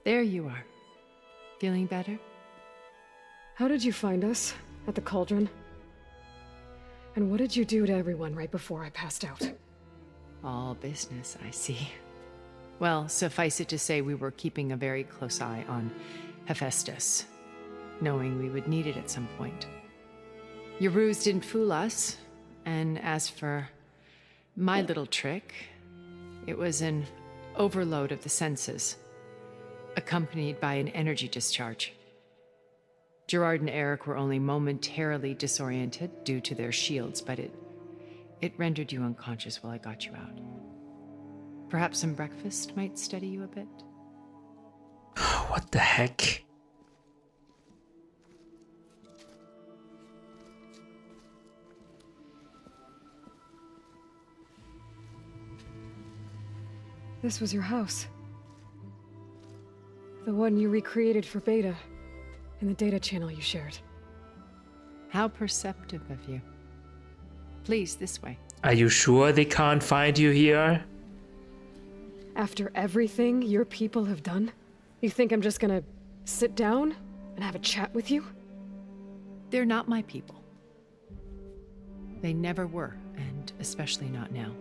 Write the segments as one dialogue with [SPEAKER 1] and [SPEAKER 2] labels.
[SPEAKER 1] There you are. Feeling better?
[SPEAKER 2] How did you find us? At the cauldron? And what did you do to everyone right before I passed out?
[SPEAKER 1] All business, I see. Well, suffice it to say we were keeping a very close eye on Hephaestus, knowing we would need it at some point. Your ruse didn't fool us, and as for my little trick, it was an overload of the senses, accompanied by an energy discharge. Gerard and Eric were only momentarily disoriented due to their shields, but it rendered you unconscious while I got you out. Perhaps some breakfast might steady you a bit?
[SPEAKER 3] What the heck?
[SPEAKER 2] This was your house. The one you recreated for Beta, in the data channel you shared.
[SPEAKER 1] How perceptive of you. Please, this way.
[SPEAKER 3] Are you sure they can't find you here?
[SPEAKER 2] After everything your people have done, you think I'm just gonna sit down and have a chat with you?
[SPEAKER 1] They're not my people. They never were, and especially not now.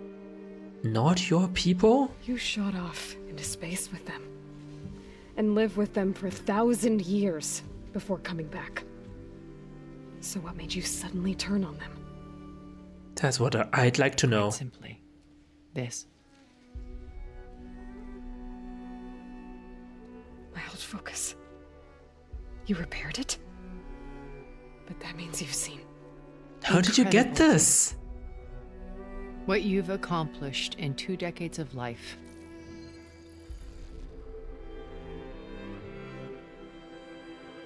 [SPEAKER 3] Not your people?
[SPEAKER 2] You shot off into space with them, and lived with them for 1,000 years before coming back. So what made you suddenly turn on them?
[SPEAKER 3] That's what I'd like to know.
[SPEAKER 1] Quite simply, this.
[SPEAKER 2] My old focus. You repaired it? But that means you've seen.
[SPEAKER 3] How did you get
[SPEAKER 1] Incredible.
[SPEAKER 3] this?
[SPEAKER 1] What you've accomplished in 2 decades of life.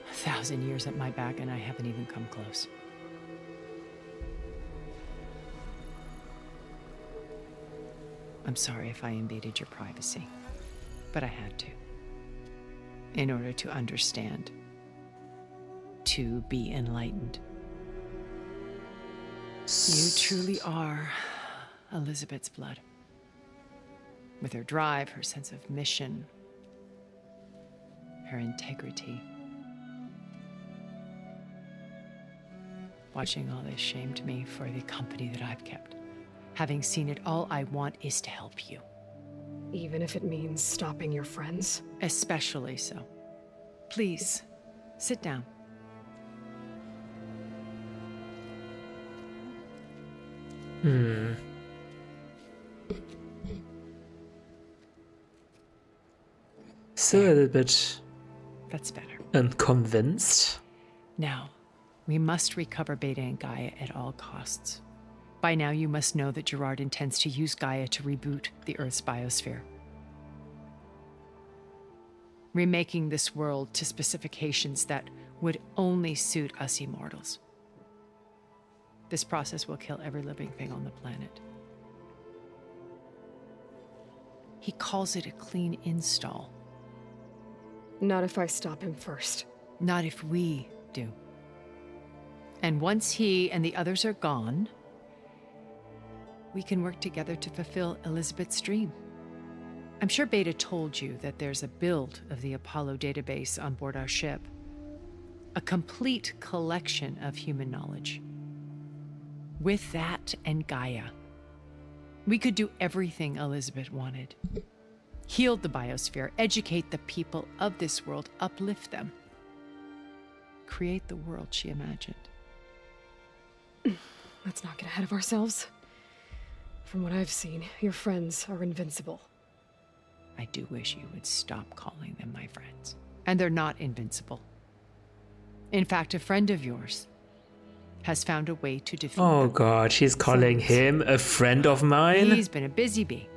[SPEAKER 1] A 1,000 years at my back, and I haven't even come close. I'm sorry if I invaded your privacy, but I had to. In order to understand. To be enlightened. You truly are Elizabeth's blood. With her drive, her sense of mission, her integrity. Watching all this shamed me for the company that I've kept. Having seen it, all I want is to help you.
[SPEAKER 2] Even if it means stopping your friends?
[SPEAKER 1] Especially so. Please, sit down.
[SPEAKER 3] Still a little bit
[SPEAKER 1] That's better.
[SPEAKER 3] unconvinced.
[SPEAKER 1] Now, we must recover Beta and Gaia at all costs. By now, you must know that Gerard intends to use Gaia to reboot the Earth's biosphere. Remaking this world to specifications that would only suit us immortals. This process will kill every living thing on the planet. He calls it a clean install.
[SPEAKER 2] Not if I stop him first.
[SPEAKER 1] Not if we do. And once he and the others are gone, we can work together to fulfill Elizabeth's dream. I'm sure Beta told you that there's a build of the Apollo database on board our ship. A complete collection of human knowledge. With that and Gaia, we could do everything Elizabeth wanted. Heal the biosphere, educate the people of this world, uplift them. Create the world she imagined.
[SPEAKER 2] Let's not get ahead of ourselves. From what I've seen, your friends are invincible.
[SPEAKER 1] I do wish you would stop calling them my friends. And they're not invincible. In fact, a friend of yours has found a way to defeat
[SPEAKER 3] Oh
[SPEAKER 1] them.
[SPEAKER 3] god, she's calling him a friend of mine?
[SPEAKER 1] He's been a busy bee,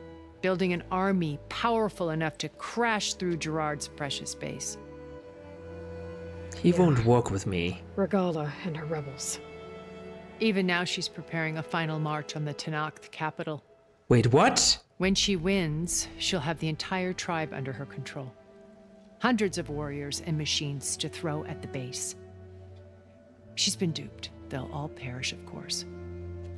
[SPEAKER 1] building an army powerful enough to crash through Gerard's precious base.
[SPEAKER 3] He won't walk with me.
[SPEAKER 2] Regala and her rebels.
[SPEAKER 1] Even now, she's preparing a final march on the Tenakth capital.
[SPEAKER 3] Wait, what?
[SPEAKER 1] When she wins, she'll have the entire tribe under her control. Hundreds of warriors and machines to throw at the base. She's been duped. They'll all perish, of course.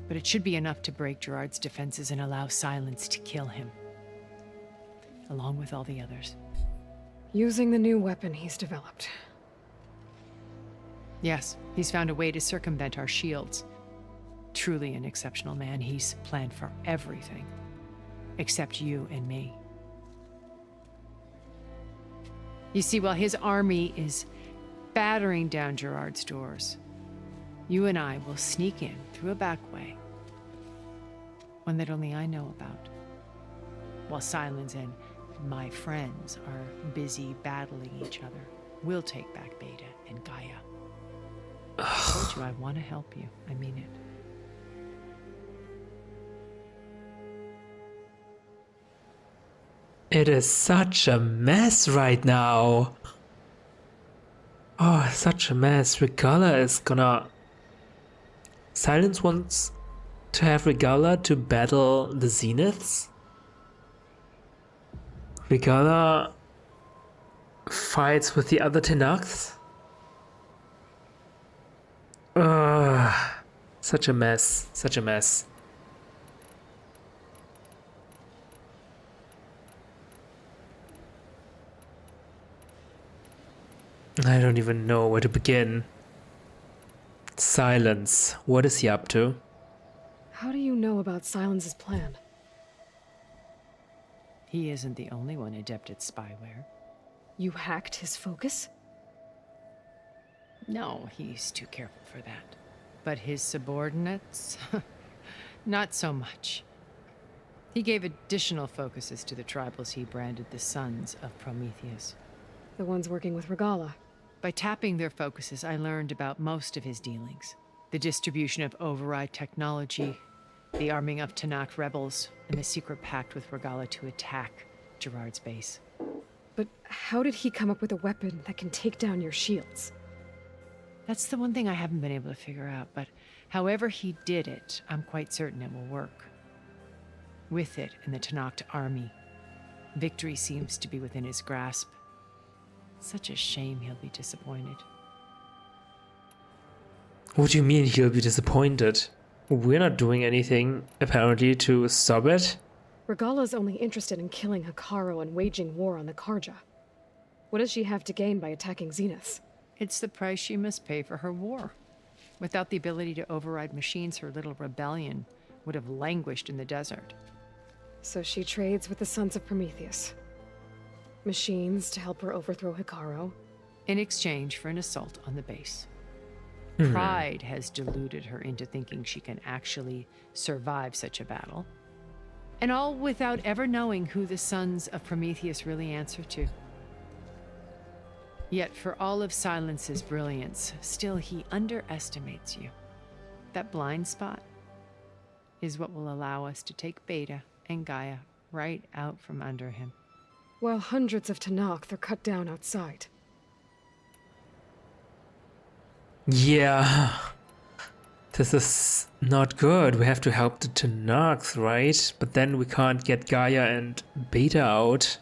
[SPEAKER 1] But it should be enough to break Gerard's defenses and allow Silence to kill him. Along with all the others.
[SPEAKER 2] Using the new weapon he's developed.
[SPEAKER 1] Yes, he's found a way to circumvent our shields. Truly an exceptional man. He's planned for everything. Except you and me. You see, while his army is battering down Gerard's doors, you and I will sneak in through a back way. One that only I know about. While Silence and my friends are busy battling each other, we'll take back Beta and Gaia. I told you I want to help you. I mean it.
[SPEAKER 3] It is such a mess right now. Oh, such a mess. Regala is gonna... Silence wants to have Regala to battle the Zeniths. Regala fights with the other Tenakths. Such a mess. Such a mess. I don't even know where to begin. Silence. What is he up to?
[SPEAKER 2] How do you know about Silence's plan?
[SPEAKER 1] He isn't the only one adept at spyware.
[SPEAKER 2] You hacked his focus?
[SPEAKER 1] No, he's too careful for that. But his subordinates? Not so much. He gave additional focuses to the tribals he branded the Sons of Prometheus.
[SPEAKER 2] The ones working with Regala.
[SPEAKER 1] By tapping their focuses, I learned about most of his dealings. The distribution of override technology, the arming of Tanakh rebels, and the secret pact with Regala to attack Gerard's base.
[SPEAKER 2] But how did he come up with a weapon that can take down your shields?
[SPEAKER 1] That's the one thing I haven't been able to figure out, but however he did it, I'm quite certain it will work. With it and the Tanakh army, victory seems to be within his grasp. Such a shame he'll be disappointed.
[SPEAKER 3] What do you mean he'll be disappointed? We're not doing anything, apparently, to stop it.
[SPEAKER 2] Regala's only interested in killing Hekarro and waging war on the Karja. What does she have to gain by attacking Zeniths?
[SPEAKER 1] It's the price she must pay for her war. Without the ability to override machines, her little rebellion would have languished in the desert.
[SPEAKER 2] So she trades with the Sons of Prometheus. Machines to help her overthrow Hekarro.
[SPEAKER 1] In exchange for an assault on the base. Pride has deluded her into thinking she can actually survive such a battle. And all without ever knowing who the Sons of Prometheus really answer to. Yet for all of Silence's brilliance, still he underestimates you. That blind spot is what will allow us to take Beta and Gaia right out from under him.
[SPEAKER 2] While hundreds of Tanakh are cut down outside.
[SPEAKER 3] Yeah. This is not good. We have to help the Tenakth, right? But then we can't get Gaia and Beta out.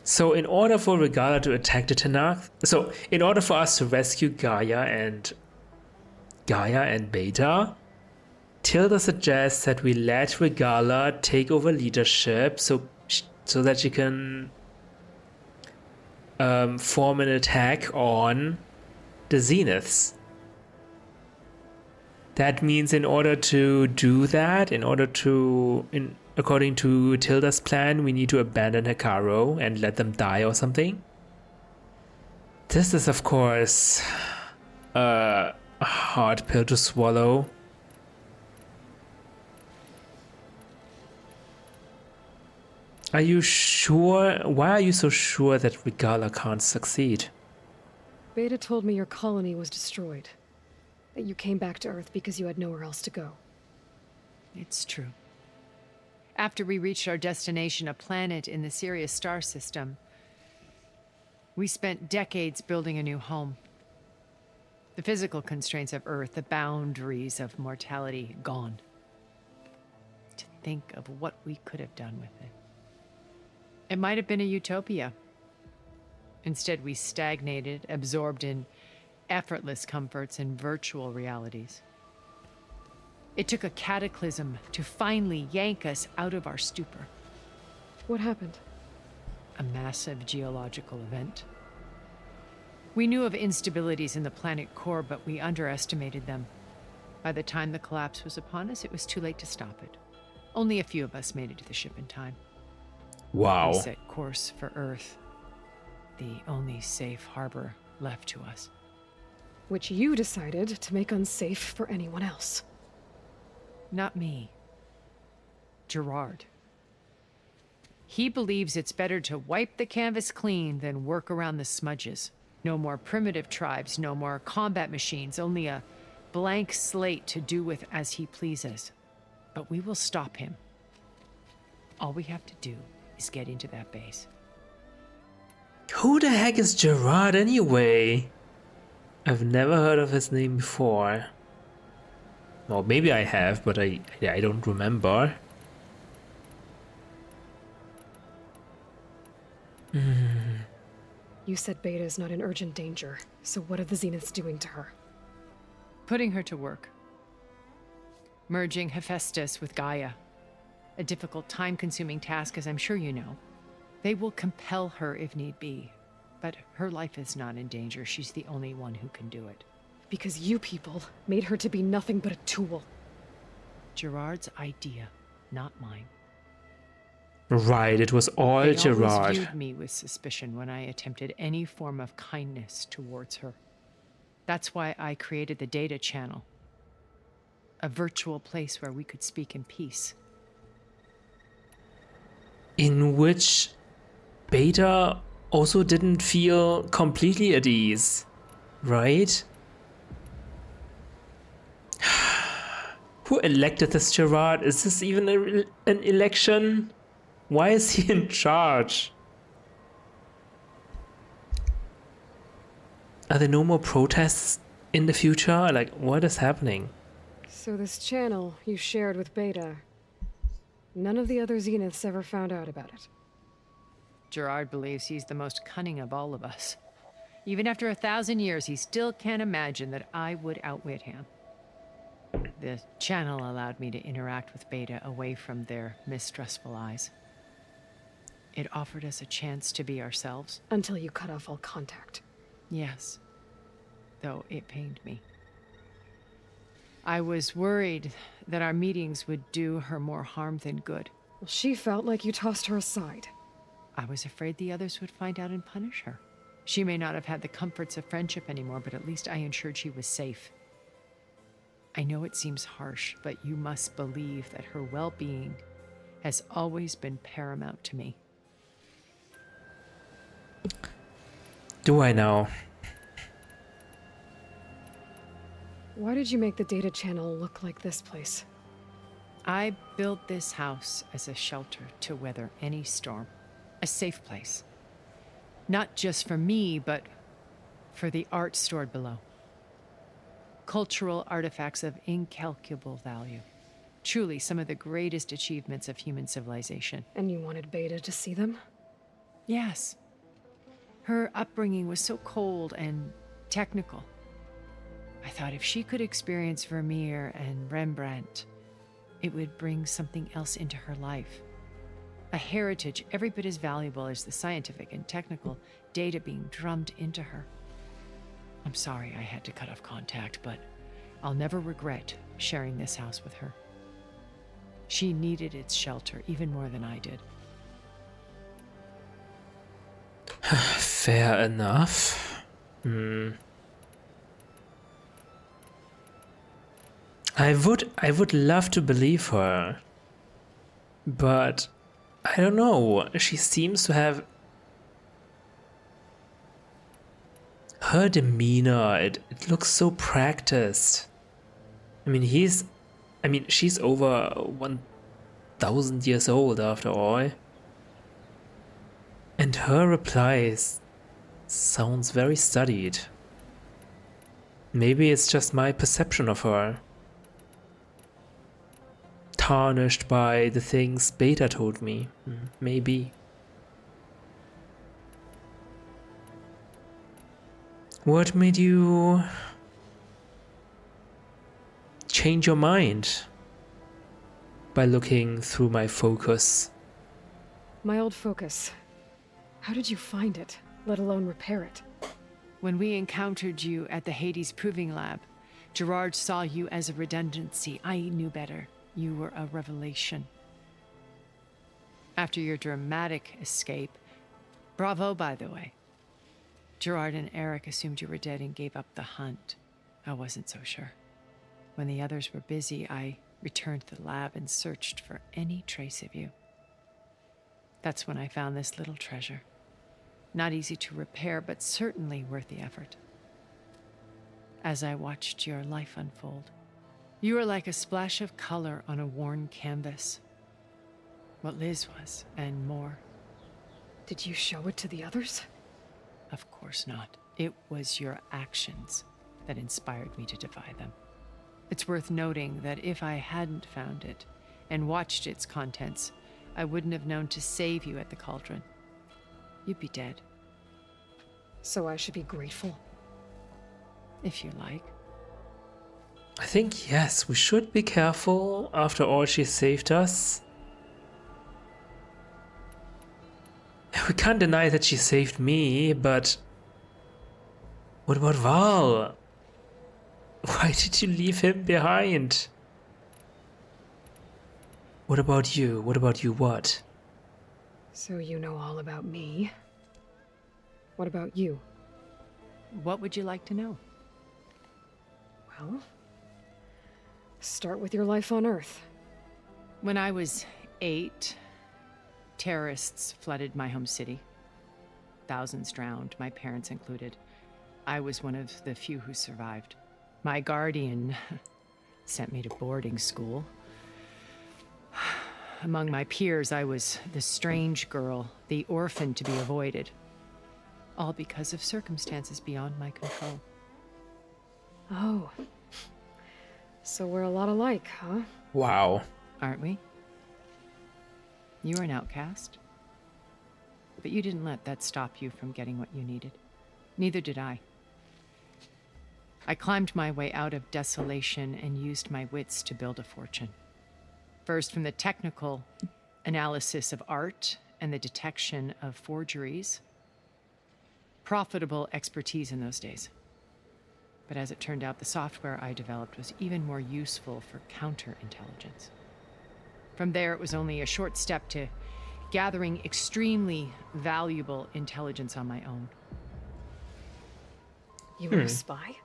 [SPEAKER 3] So in order for Regala to attack the Tenakth, so in order for us to rescue Gaia and Beta, Tilda suggests that we let Regala take over leadership so that she can form an attack on the Zeniths. That means in order to do that, according to Tilda's plan, we need to abandon Hekarro and let them die or something. This is, of course, a hard pill to swallow. Are you sure? Why are you so sure that Regala can't succeed?
[SPEAKER 2] Beta told me your colony was destroyed. That you came back to Earth because you had nowhere else to go.
[SPEAKER 1] It's true. After we reached our destination, a planet in the Sirius star system, we spent decades building a new home. The physical constraints of Earth, the boundaries of mortality, gone. To think of what we could have done with it. It might have been a utopia. Instead, we stagnated, absorbed in effortless comforts and virtual realities. It took a cataclysm to finally yank us out of our stupor.
[SPEAKER 2] What happened?
[SPEAKER 1] A massive geological event. We knew of instabilities in the planet core, but we underestimated them. By the time the collapse was upon us, it was too late to stop it. Only a few of us made it to the ship in time.
[SPEAKER 3] Wow.
[SPEAKER 1] We set course for Earth, the only safe harbor left to us.
[SPEAKER 2] Which you decided to make unsafe for anyone else.
[SPEAKER 1] Not me. Gerard. He believes it's better to wipe the canvas clean than work around the smudges. No more primitive tribes, no more combat machines, only a blank slate to do with as he pleases. But we will stop him. All we have to do is get into that base.
[SPEAKER 3] Who the heck is Gerard anyway? I've never heard of his name before. Well, maybe I have, but I don't remember.
[SPEAKER 2] You said Beta is not in urgent danger, so what are the Zeniths doing to her?
[SPEAKER 1] Putting her to work. Merging Hephaestus with Gaia. A difficult, time-consuming task, as I'm sure you know. They will compel her if need be. But her life is not in danger. She's the only one who can do it.
[SPEAKER 2] Because you people made her to be nothing but a tool.
[SPEAKER 1] Gerard's idea, not mine.
[SPEAKER 3] Right, it was all
[SPEAKER 1] They
[SPEAKER 3] Gerard.
[SPEAKER 1] always viewed me with suspicion when I attempted any form of kindness towards her. That's why I created the data channel. A virtual place where we could speak in peace.
[SPEAKER 3] In which Beta also didn't feel completely at ease, right? Who elected this Gerard? Is this even an election? Why is he in charge? Are there no more protests in the future? Like, what is happening?
[SPEAKER 2] So this channel you shared with Beta, none of the other Zeniths ever found out about it.
[SPEAKER 1] Gerard believes he's the most cunning of all of us. Even after 1,000 years, he still can't imagine that I would outwit him. The channel allowed me to interact with Beta away from their mistrustful eyes. It offered us a chance to be ourselves.
[SPEAKER 2] Until you cut off all contact.
[SPEAKER 1] Yes, though it pained me. I was worried that our meetings would do her more harm than good.
[SPEAKER 2] Well, she felt like you tossed her aside.
[SPEAKER 1] I was afraid the others would find out and punish her. She may not have had the comforts of friendship anymore, but at least I ensured she was safe. I know it seems harsh, but you must believe that her well-being has always been paramount to me.
[SPEAKER 3] Do I now?
[SPEAKER 2] Why did you make the data channel look like this place?
[SPEAKER 1] I built this house as a shelter to weather any storm. A safe place. Not just for me, but for the art stored below. Cultural artifacts of incalculable value. Truly some of the greatest achievements of human civilization.
[SPEAKER 2] And you wanted Beta to see them?
[SPEAKER 1] Yes. Her upbringing was so cold and technical. I thought if she could experience Vermeer and Rembrandt, it would bring something else into her life. A heritage every bit as valuable as the scientific and technical data being drummed into her. I'm sorry I had to cut off contact, but I'll never regret sharing this house with her. She needed its shelter even more than I did.
[SPEAKER 3] Fair enough. I would love to believe her, but I don't know. She seems to have her demeanor. It looks so practiced. I mean, she's over 1,000 years old after all. And her replies sounds very studied. Maybe it's just my perception of her. Tarnished by the things Beta told me. Maybe. What made you change your mind by looking through my focus.
[SPEAKER 2] My old focus. How did you find it, let alone repair it?
[SPEAKER 1] When we encountered you at the Hades Proving Lab, Gerard saw you as a redundancy. I knew better. You were a revelation. After your dramatic escape, bravo, by the way. Gerard and Eric assumed you were dead and gave up the hunt. I wasn't so sure. When the others were busy, I returned to the lab and searched for any trace of you. That's when I found this little treasure. Not easy to repair, but certainly worth the effort. As I watched your life unfold, you were like a splash of color on a worn canvas. What Liz was, and more.
[SPEAKER 2] Did you show it to the others?
[SPEAKER 1] Of course not. It was your actions that inspired me to defy them. It's worth noting that if I hadn't found it and watched its contents, I wouldn't have known to save you at the cauldron. You'd be dead.
[SPEAKER 2] So I should be grateful?
[SPEAKER 1] If you like.
[SPEAKER 3] I think, yes, we should be careful. After all, she saved us. We can't deny that she saved me, but what about Val? Why did you leave him behind? What about you? What about you what?
[SPEAKER 2] So you know all about me. What about you?
[SPEAKER 1] What would you like to know?
[SPEAKER 2] Well, start with your life on Earth.
[SPEAKER 1] When I was 8, terrorists flooded my home city. Thousands drowned, my parents included. I was one of the few who survived. My guardian sent me to boarding school. Among my peers, I was the strange girl, the orphan to be avoided. All because of circumstances beyond my control.
[SPEAKER 2] Oh. So we're a lot alike, huh?
[SPEAKER 3] Wow.
[SPEAKER 1] Aren't we? You were an outcast. But you didn't let that stop you from getting what you needed. Neither did I. I climbed my way out of desolation and used my wits to build a fortune. First, from the technical analysis of art and the detection of forgeries. Profitable expertise in those days. But as it turned out, the software I developed was even more useful for counterintelligence. From there, it was only a short step to gathering extremely valuable intelligence on my own.
[SPEAKER 2] You were a spy?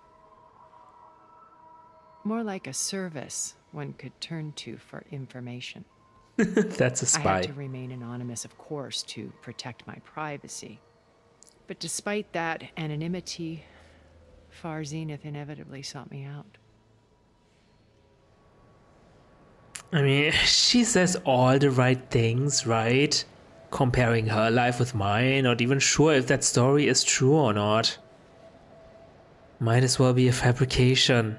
[SPEAKER 1] More like a service one could turn to for information.
[SPEAKER 3] That's a
[SPEAKER 1] I
[SPEAKER 3] spy.
[SPEAKER 1] had to remain anonymous, of course, to protect my privacy. But despite that anonymity, Far Zenith inevitably sought me out.
[SPEAKER 3] I mean, she says all the right things, right? Comparing her life with mine, not even sure if that story is true or not. Might as well be a fabrication.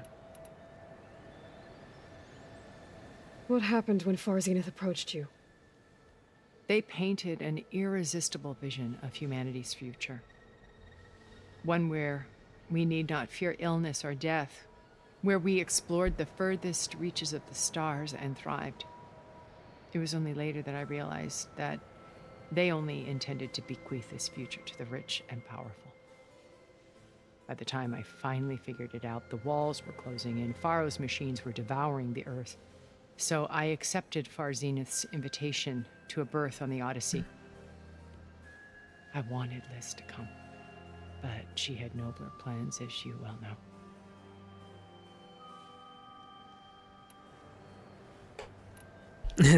[SPEAKER 2] What happened when Far Zenith approached you?
[SPEAKER 1] They painted an irresistible vision of humanity's future. One where we need not fear illness or death, where we explored the furthest reaches of the stars and thrived. It was only later that I realized that they only intended to bequeath this future to the rich and powerful. By the time I finally figured it out, the walls were closing in, Pharaoh's machines were devouring the earth. So I accepted Far Zenith's invitation to a berth on the Odyssey. I wanted Liz to come, but she had nobler plans, as you well know.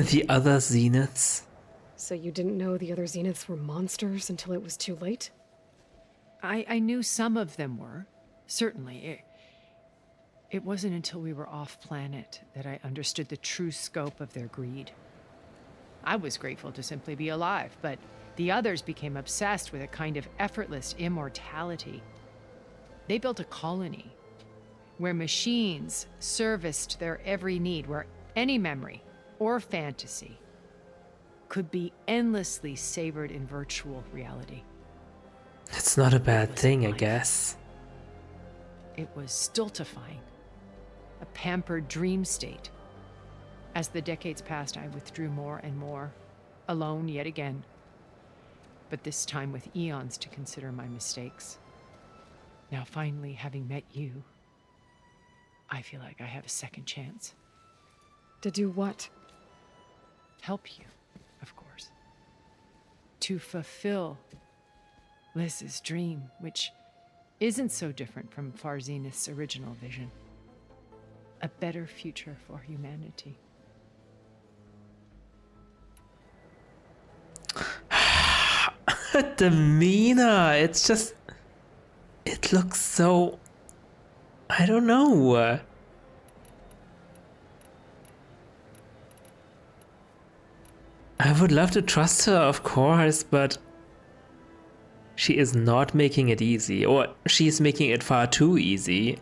[SPEAKER 3] The other Zeniths?
[SPEAKER 2] So you didn't know the other Zeniths were monsters until it was too late?
[SPEAKER 1] I knew some of them were, certainly. It wasn't until we were off-planet that I understood the true scope of their greed. I was grateful to simply be alive, but the others became obsessed with a kind of effortless immortality. They built a colony where machines serviced their every need, where any memory or fantasy could be endlessly savored in virtual reality.
[SPEAKER 3] It's not a bad thing, I guess.
[SPEAKER 1] It was stultifying. a pampered dream state. As the decades passed, I withdrew more and more, alone yet again, but this time with eons to consider my mistakes. Now, finally, having met you, I feel like I have a second chance.
[SPEAKER 2] To do what?
[SPEAKER 1] Help you, of course. To fulfill Liz's dream, which isn't so different from Farzenith's original vision. A better future for humanity.
[SPEAKER 3] Demeanor, it's just... It looks so... I don't know. I would love to trust her, of course, but she is not making it easy, or she's making it far too easy.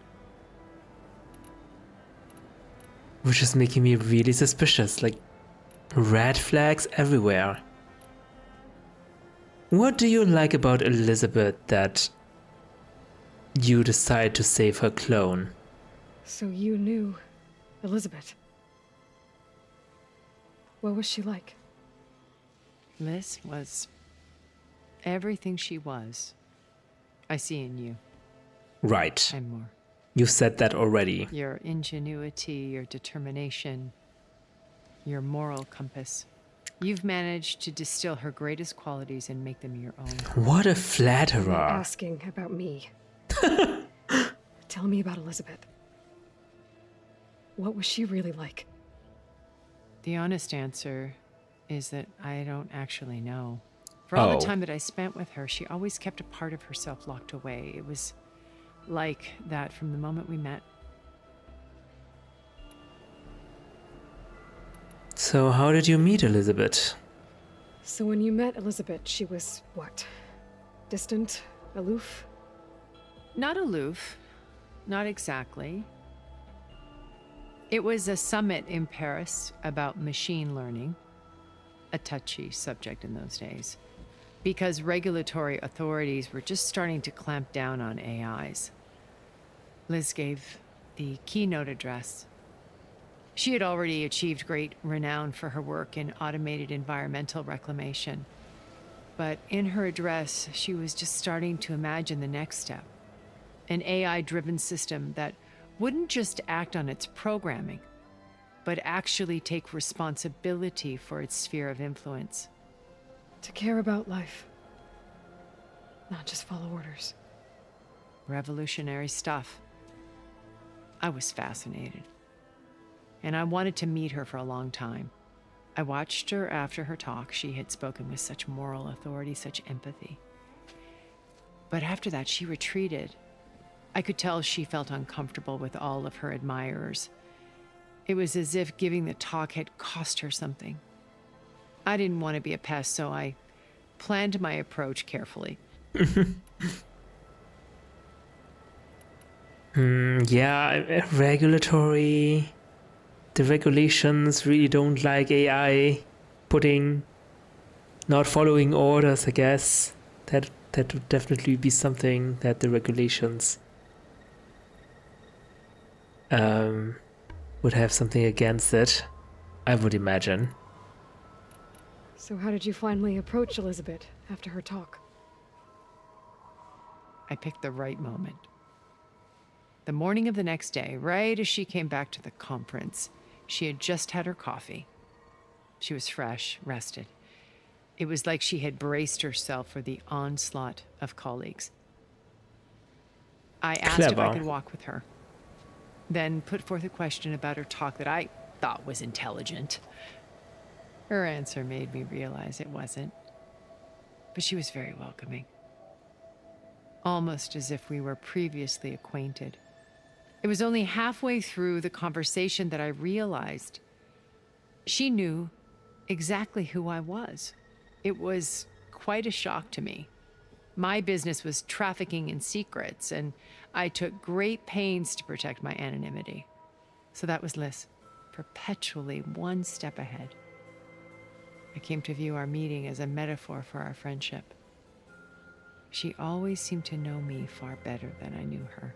[SPEAKER 3] Which is making me really suspicious, like red flags everywhere. What do you like about Elizabeth that you decide to save her clone?
[SPEAKER 2] So you knew Elizabeth. What was she like?
[SPEAKER 1] Liz was everything she was. I see in you.
[SPEAKER 3] Right.
[SPEAKER 1] And more.
[SPEAKER 3] You said that already.
[SPEAKER 1] Your ingenuity, your determination, your moral compass. You've managed to distill her greatest qualities and make them your own.
[SPEAKER 3] What a
[SPEAKER 2] You're
[SPEAKER 3] flatterer.
[SPEAKER 2] asking about me. Tell me about Elizabeth. What was she really like?
[SPEAKER 1] The honest answer is that I don't actually know. For all the time that I spent with her, she always kept a part of herself locked away. It was like that from the moment we met.
[SPEAKER 3] So how did you meet Elizabeth?
[SPEAKER 2] So when you met Elizabeth, she was what? Distant? Aloof?
[SPEAKER 1] Not aloof. Not exactly. It was a summit in Paris about machine learning, a touchy subject in those days, because regulatory authorities were just starting to clamp down on AIs. Liz gave the keynote address. She had already achieved great renown for her work in automated environmental reclamation. But in her address, she was just starting to imagine the next step. An AI-driven system that wouldn't just act on its programming, but actually take responsibility for its sphere of influence.
[SPEAKER 2] To care about life. Not just follow orders.
[SPEAKER 1] Revolutionary stuff. I was fascinated. And I wanted to meet her for a long time. I watched her after her talk. She had spoken with such moral authority, such empathy. But after that, she retreated. I could tell she felt uncomfortable with all of her admirers. It was as if giving the talk had cost her something. I didn't want to be a pest, so I planned my approach carefully.
[SPEAKER 3] Yeah, regulatory... The regulations really don't like AI not following orders, I guess. That would definitely be something that the regulations would have something against it, I would imagine.
[SPEAKER 2] So how did you finally approach Elizabeth after her talk?
[SPEAKER 1] I picked the right moment. The morning of the next day, right as she came back to the conference, she had just had her coffee. She was fresh, rested. It was like she had braced herself for the onslaught of colleagues. I asked if I could walk with her, then put forth a question about her talk that I thought was intelligent. Her answer made me realize it wasn't, but she was very welcoming. Almost as if we were previously acquainted. It was only halfway through the conversation that I realized she knew exactly who I was. It was quite a shock to me. My business was trafficking in secrets, and I took great pains to protect my anonymity. So that was Liz, perpetually one step ahead. I came to view our meeting as a metaphor for our friendship. She always seemed to know me far better than I knew her.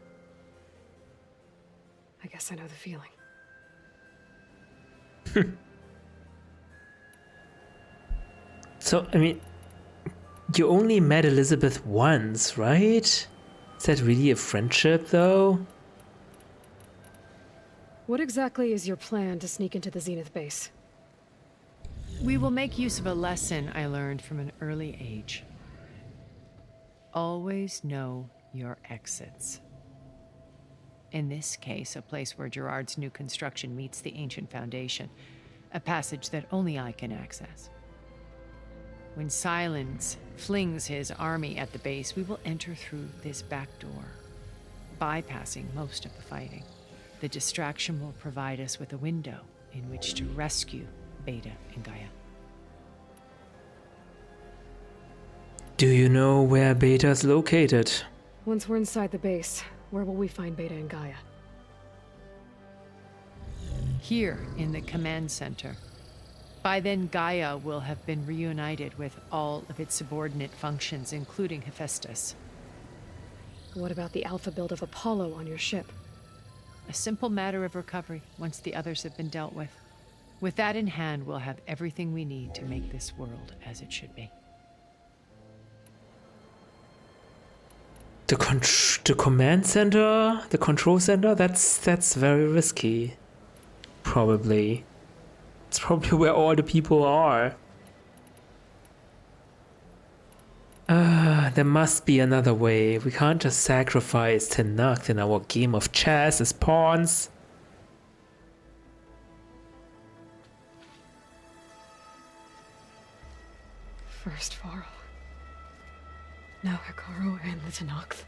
[SPEAKER 2] I guess I know the feeling.
[SPEAKER 3] So, I mean, you only met Elizabeth once, right? Is that really a friendship, though?
[SPEAKER 2] What exactly is your plan to sneak into the Zenith base?
[SPEAKER 1] We will make use of a lesson I learned from an early age. Always know your exits. In this case, a place where Gerard's new construction meets the ancient foundation, a passage that only I can access. When Silence flings his army at the base, we will enter through this back door, bypassing most of the fighting. The distraction will provide us with a window in which to rescue Beta and Gaia.
[SPEAKER 3] Do you know where Beta's located?
[SPEAKER 2] Once we're inside the base, where will we find Beta and Gaia?
[SPEAKER 1] Here in the command center. By then, Gaia will have been reunited with all of its subordinate functions, including Hephaestus.
[SPEAKER 2] What about the alpha build of Apollo on your ship?
[SPEAKER 1] A simple matter of recovery once the others have been dealt with. With that in hand, we'll have everything we need to make this world as it should be.
[SPEAKER 3] The command center? The control center? That's very risky. Probably. It's probably where all the people are. There must be another way. We can't just sacrifice Tenakth in our game of chess as pawns.
[SPEAKER 2] First Varl. Now Hekarro and the Tenakth.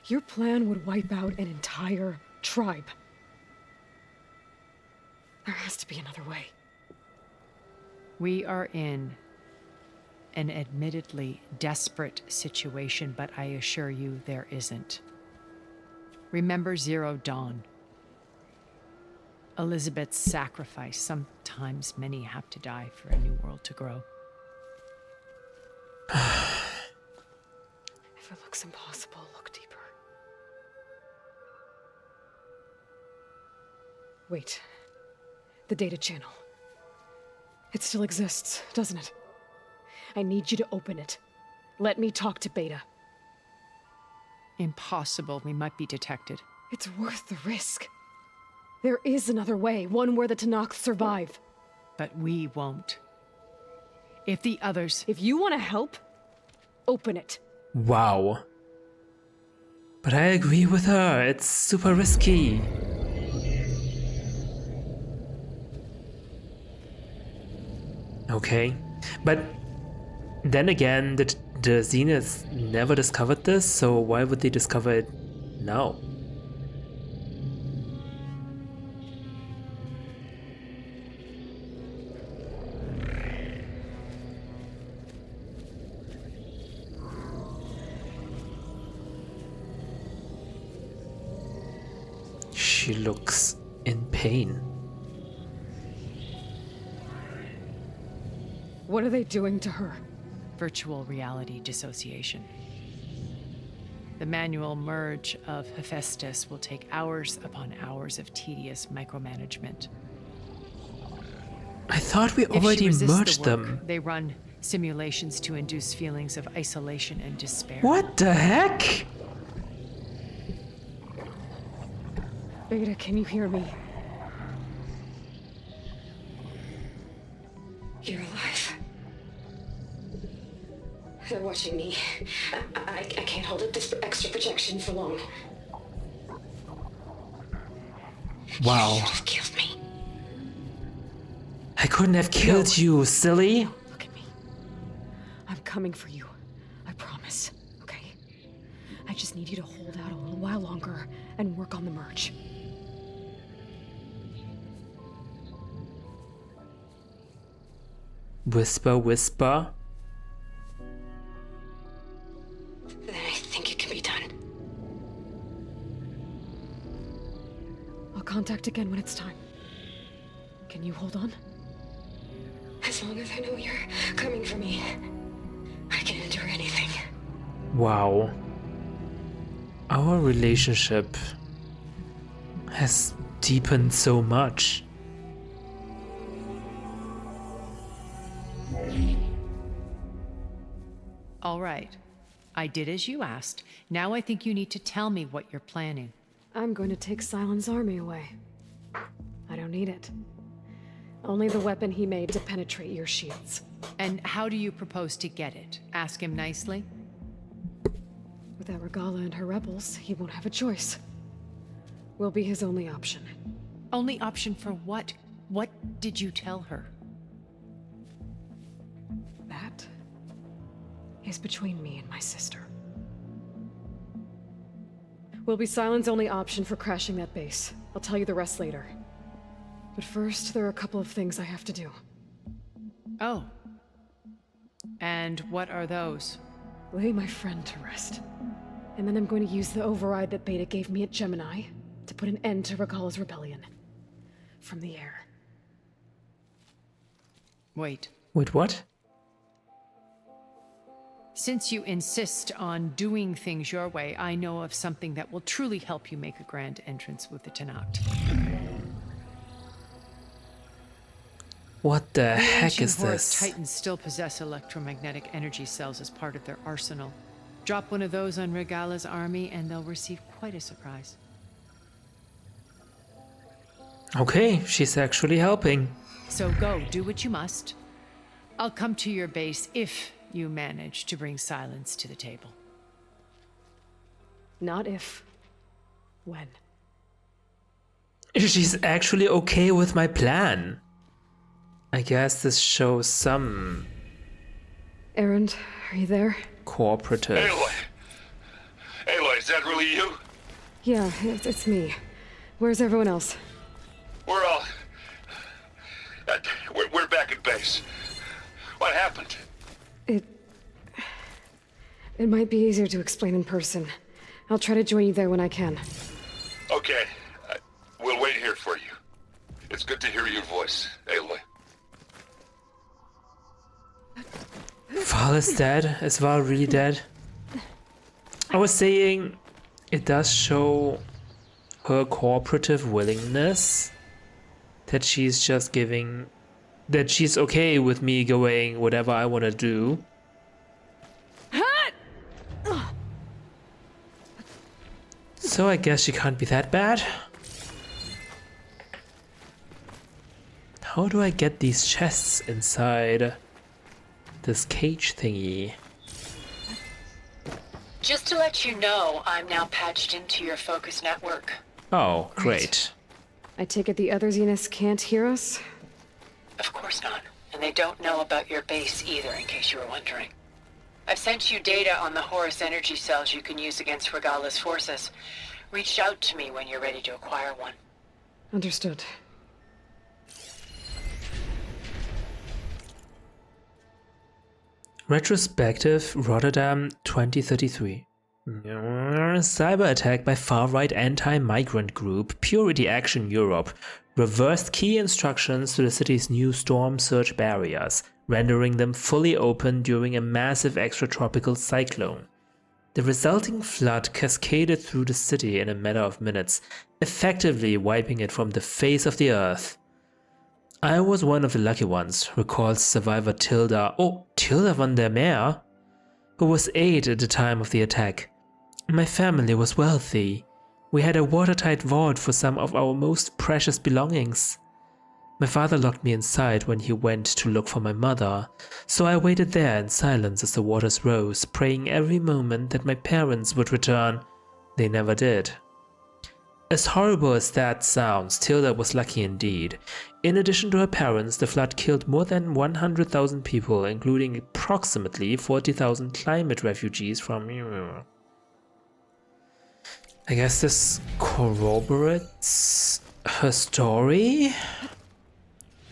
[SPEAKER 2] Your plan would wipe out an entire tribe. There has to be another way.
[SPEAKER 1] We are in an admittedly desperate situation, but I assure you there isn't. Remember Zero Dawn. Elizabeth's sacrifice. Sometimes many have to die for a new world to grow.
[SPEAKER 2] If it looks impossible, look deeper. Wait. The data channel. It still exists, doesn't it? I need you to open it. Let me talk to Beta.
[SPEAKER 1] Impossible. We might be detected.
[SPEAKER 2] It's worth the risk. There is another way, one where the Tenakth survive.
[SPEAKER 1] But we won't. If the others...
[SPEAKER 2] If you want to help, open it.
[SPEAKER 3] Wow. But I agree with her. It's super risky. Okay. But then again, the Zenith never discovered this, so why would they discover it now? She looks in pain.
[SPEAKER 2] What are they doing to her?
[SPEAKER 1] Virtual reality dissociation. The manual merge of Hephaestus will take hours upon hours of tedious micromanagement.
[SPEAKER 3] I thought we
[SPEAKER 1] If she
[SPEAKER 3] already
[SPEAKER 1] resists
[SPEAKER 3] merged
[SPEAKER 1] the work,
[SPEAKER 3] them.
[SPEAKER 1] They run simulations to induce feelings of isolation and despair.
[SPEAKER 3] What the heck?
[SPEAKER 2] Beta, can you hear me?
[SPEAKER 4] You're alive. They're watching me. I can't hold up this extra protection for long.
[SPEAKER 3] Wow.
[SPEAKER 4] You should have killed me.
[SPEAKER 3] I couldn't have killed you, silly.
[SPEAKER 2] Look at me. I'm coming for you. I promise, okay? I just need you to hold out a little while longer and work on the merge.
[SPEAKER 3] Whisper, whisper.
[SPEAKER 4] Then I think it can be done.
[SPEAKER 2] I'll contact again when it's time. Can you hold on?
[SPEAKER 4] As long as I know you're coming for me, I can endure anything.
[SPEAKER 3] Wow. Our relationship has deepened so much.
[SPEAKER 1] All right. I did as you asked. Now I think you need to tell me what you're planning.
[SPEAKER 2] I'm going to take Silent's army away. I don't need it. Only the weapon he made to penetrate your shields.
[SPEAKER 1] And how do you propose to get it? Ask him nicely?
[SPEAKER 2] Without Regala and her rebels, he won't have a choice. We'll be his only option.
[SPEAKER 1] Only option for what? What did you tell her?
[SPEAKER 2] That is between me and my sister. Will be Silent's only option for crashing that base. I'll tell you the rest later. But first, there are a couple of things I have to do.
[SPEAKER 1] Oh. And what are those?
[SPEAKER 2] Lay my friend to rest. And then I'm going to use the override that Beta gave me at Gemini to put an end to Regala's rebellion. From the air.
[SPEAKER 1] Wait.
[SPEAKER 3] Wait, what?
[SPEAKER 1] Since you insist on doing things your way, I know of something that will truly help you make a grand entrance with the Tenakt.
[SPEAKER 3] What the heck
[SPEAKER 1] Ancient
[SPEAKER 3] is
[SPEAKER 1] Horus
[SPEAKER 3] this?
[SPEAKER 1] Titans still possess electromagnetic energy cells as part of their arsenal. Drop one of those on Regala's army and they'll receive quite a surprise.
[SPEAKER 3] Okay, she's actually helping.
[SPEAKER 1] So go, do what you must. I'll come to your base if you manage to bring silence to the table.
[SPEAKER 2] Not if. When.
[SPEAKER 3] She's actually okay with my plan. I guess this shows some
[SPEAKER 2] Erend, are you there?
[SPEAKER 3] cooperative.
[SPEAKER 5] Aloy! Aloy, is that really you?
[SPEAKER 2] Yeah, it's me. Where's everyone else?
[SPEAKER 5] We're all... we're back at base. What happened?
[SPEAKER 2] It might be easier to explain in person. I'll try to join you there when I can.
[SPEAKER 5] Okay. We'll wait here for you. It's good to hear your voice, Aloy.
[SPEAKER 3] Val is dead. Is Val really dead? I was saying it does show her cooperative willingness. That she's just giving... That she's okay with me going whatever I want to do. So I guess she can't be that bad. How do I get these chests inside this cage thingy?
[SPEAKER 6] Just to let you know, I'm now patched into your focus network.
[SPEAKER 3] Oh, great.
[SPEAKER 2] I take it the other Zeniths can't hear us?
[SPEAKER 6] Of course not. And they don't know about your base either, in case you were wondering. I've sent you data on the Horus energy cells you can use against Regala's forces. Reach out to me when you're ready to acquire one.
[SPEAKER 2] Understood.
[SPEAKER 3] Retrospective, Rotterdam, 2033. Cyber attack by far-right anti-migrant group Purity Action Europe reversed key instructions to the city's new storm surge barriers, rendering them fully open during a massive extratropical cyclone. The resulting flood cascaded through the city in a matter of minutes, effectively wiping it from the face of the earth. I was one of the lucky ones, recalls survivor Tilda van der Meer, who was 8 at the time of the attack. My family was wealthy. We had a watertight vault for some of our most precious belongings. My father locked me inside when he went to look for my mother, so I waited there in silence as the waters rose, praying every moment that my parents would return. They never did. As horrible as that sounds, Tilda was lucky indeed. In addition to her parents, the flood killed more than 100,000 people, including approximately 40,000 climate refugees from... I guess this corroborates her story?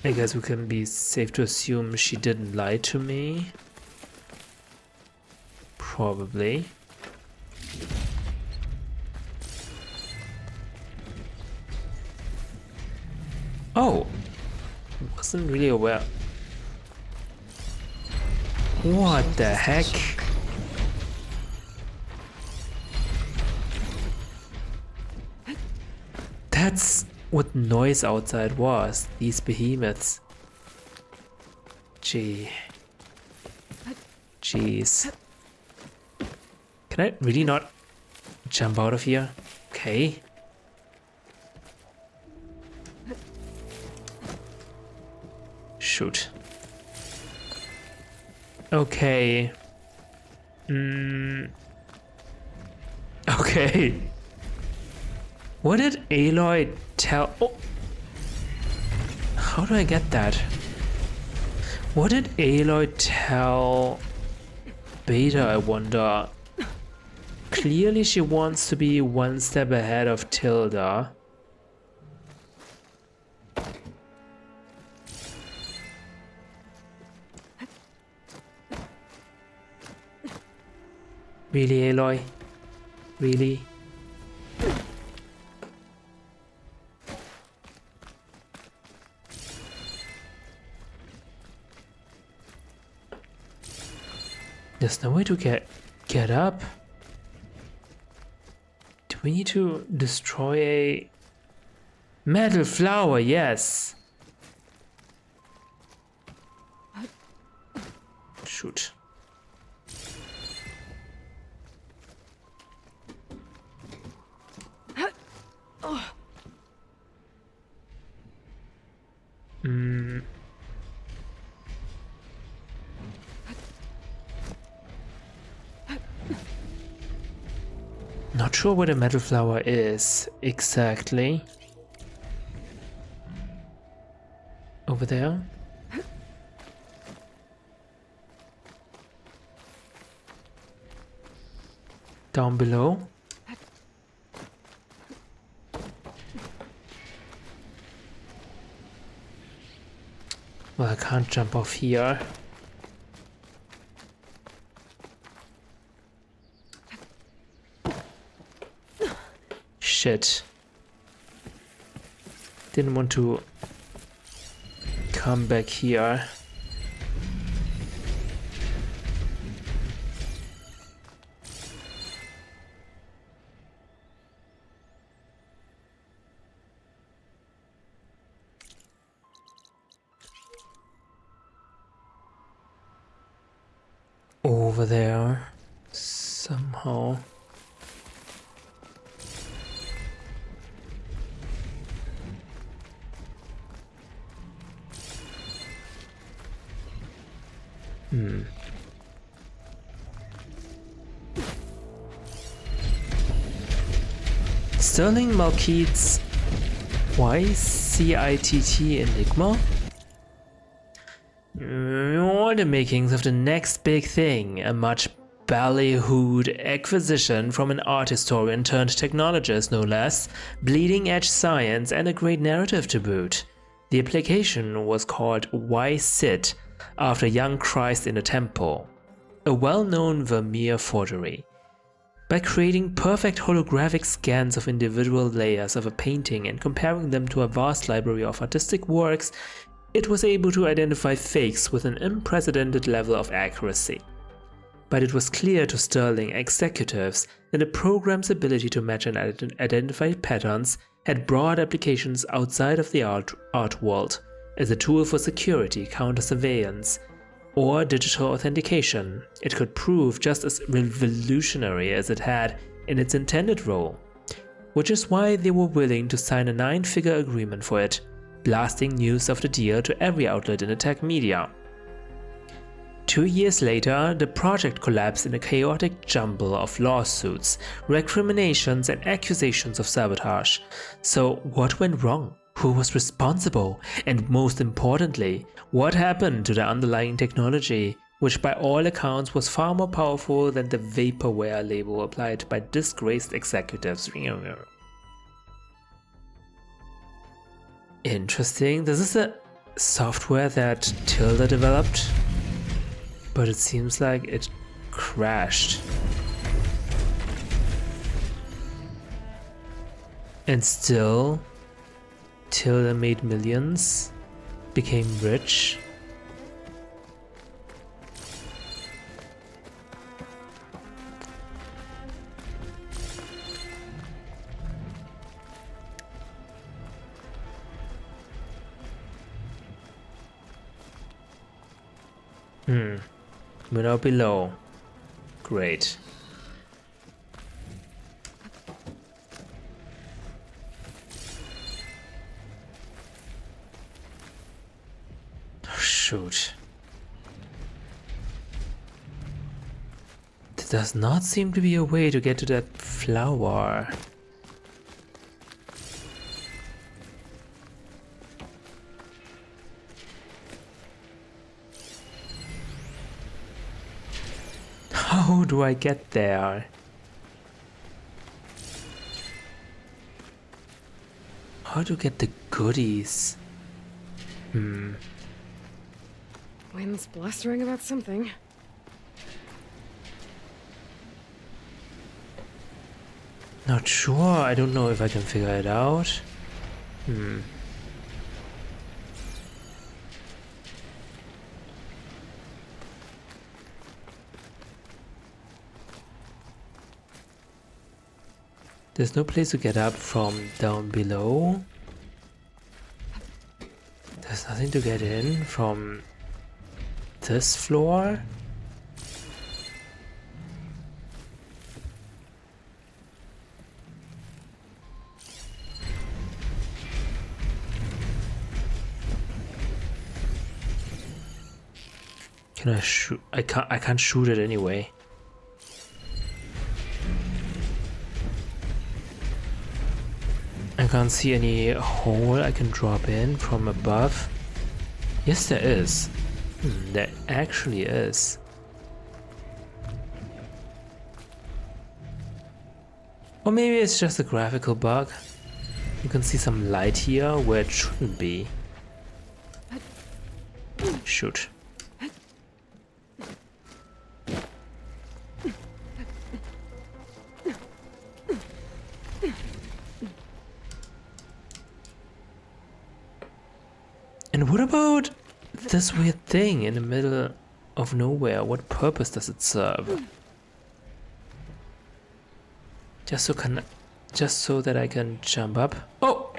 [SPEAKER 3] I guess we can be safe to assume she didn't lie to me. Probably. Oh! Wasn't really aware. What the heck? That's what noise outside was. These behemoths. Jeez. Can I really not jump out of here? Okay. Shoot. Okay. Okay. What did Aloy tell? Oh. How do I get that? What did Aloy tell Beta, I wonder? Clearly she wants to be one step ahead of Tilda. Really, Aloy? Really? There's no way to get up. Do we need to destroy a metal flower? Yes. Shoot. Not sure what a metal flower is exactly. Over there. Down below. Well, I can't jump off here. Shit. Didn't want to come back here. Over there somehow. Sterling Malkeith's YCITT Enigma? Or the makings of the next big thing, a much ballyhooed acquisition from an art historian turned technologist, no less, bleeding edge science, and a great narrative to boot. The application was called YCIT, after young Christ in a temple, a well-known Vermeer forgery. By creating perfect holographic scans of individual layers of a painting and comparing them to a vast library of artistic works, it was able to identify fakes with an unprecedented level of accuracy. But it was clear to Sterling executives that the program's ability to match and identify patterns had broad applications outside of the art world, as a tool for security, counter-surveillance, or digital authentication. It could prove just as revolutionary as it had in its intended role, which is why they were willing to sign a 9-figure agreement for it, blasting news of the deal to every outlet in the tech media. 2 years later, the project collapsed in a chaotic jumble of lawsuits, recriminations, and accusations of sabotage. So what went wrong? Who was responsible? And most importantly, what happened to the underlying technology, which by all accounts was far more powerful than the vaporware label applied by disgraced executives? Interesting. This is a software that Tilda developed, but it seems like it crashed. And still, Tilda made millions, became rich. We're now below. Great. Oh, shoot. There does not seem to be a way to get to that flower. How do I get there? How to get the goodies?
[SPEAKER 2] Wind's blustering about something.
[SPEAKER 3] Not sure. I don't know if I can figure it out. There's no place to get up from down below. There's nothing to get in from this floor. Can I shoot? I can't shoot it anyway. I can't see any hole I can drop in from above. Yes, there is. There actually is. Or maybe it's just a graphical bug. You can see some light here where it shouldn't be. Shoot. And what about this weird thing in the middle of nowhere? What purpose does it serve? Just so that I can jump up. Oh!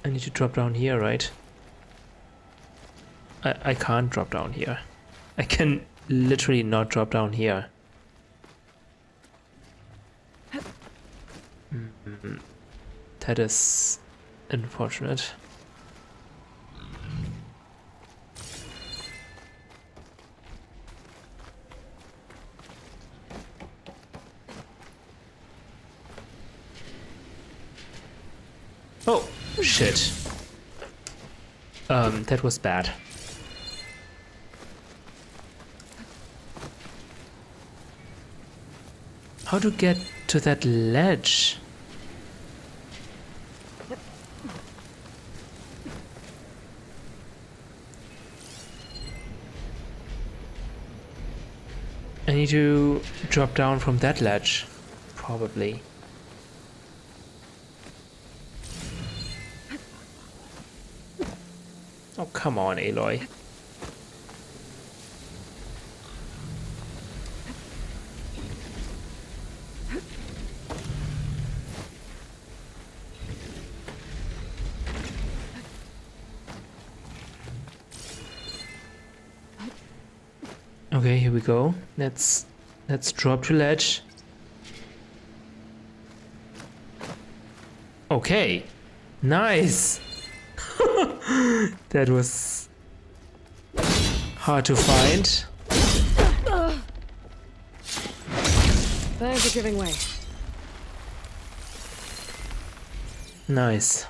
[SPEAKER 3] I need to drop down here, right? I can't drop down here. I can literally not drop down here. That is unfortunate. Oh, shit. That was bad. How to get to that ledge? I need to drop down from that ledge, probably. Oh, come on, Aloy. Okay, here we go. Let's drop to ledge. Okay. Nice. That was hard to find.
[SPEAKER 2] Thanks for giving way.
[SPEAKER 3] Nice.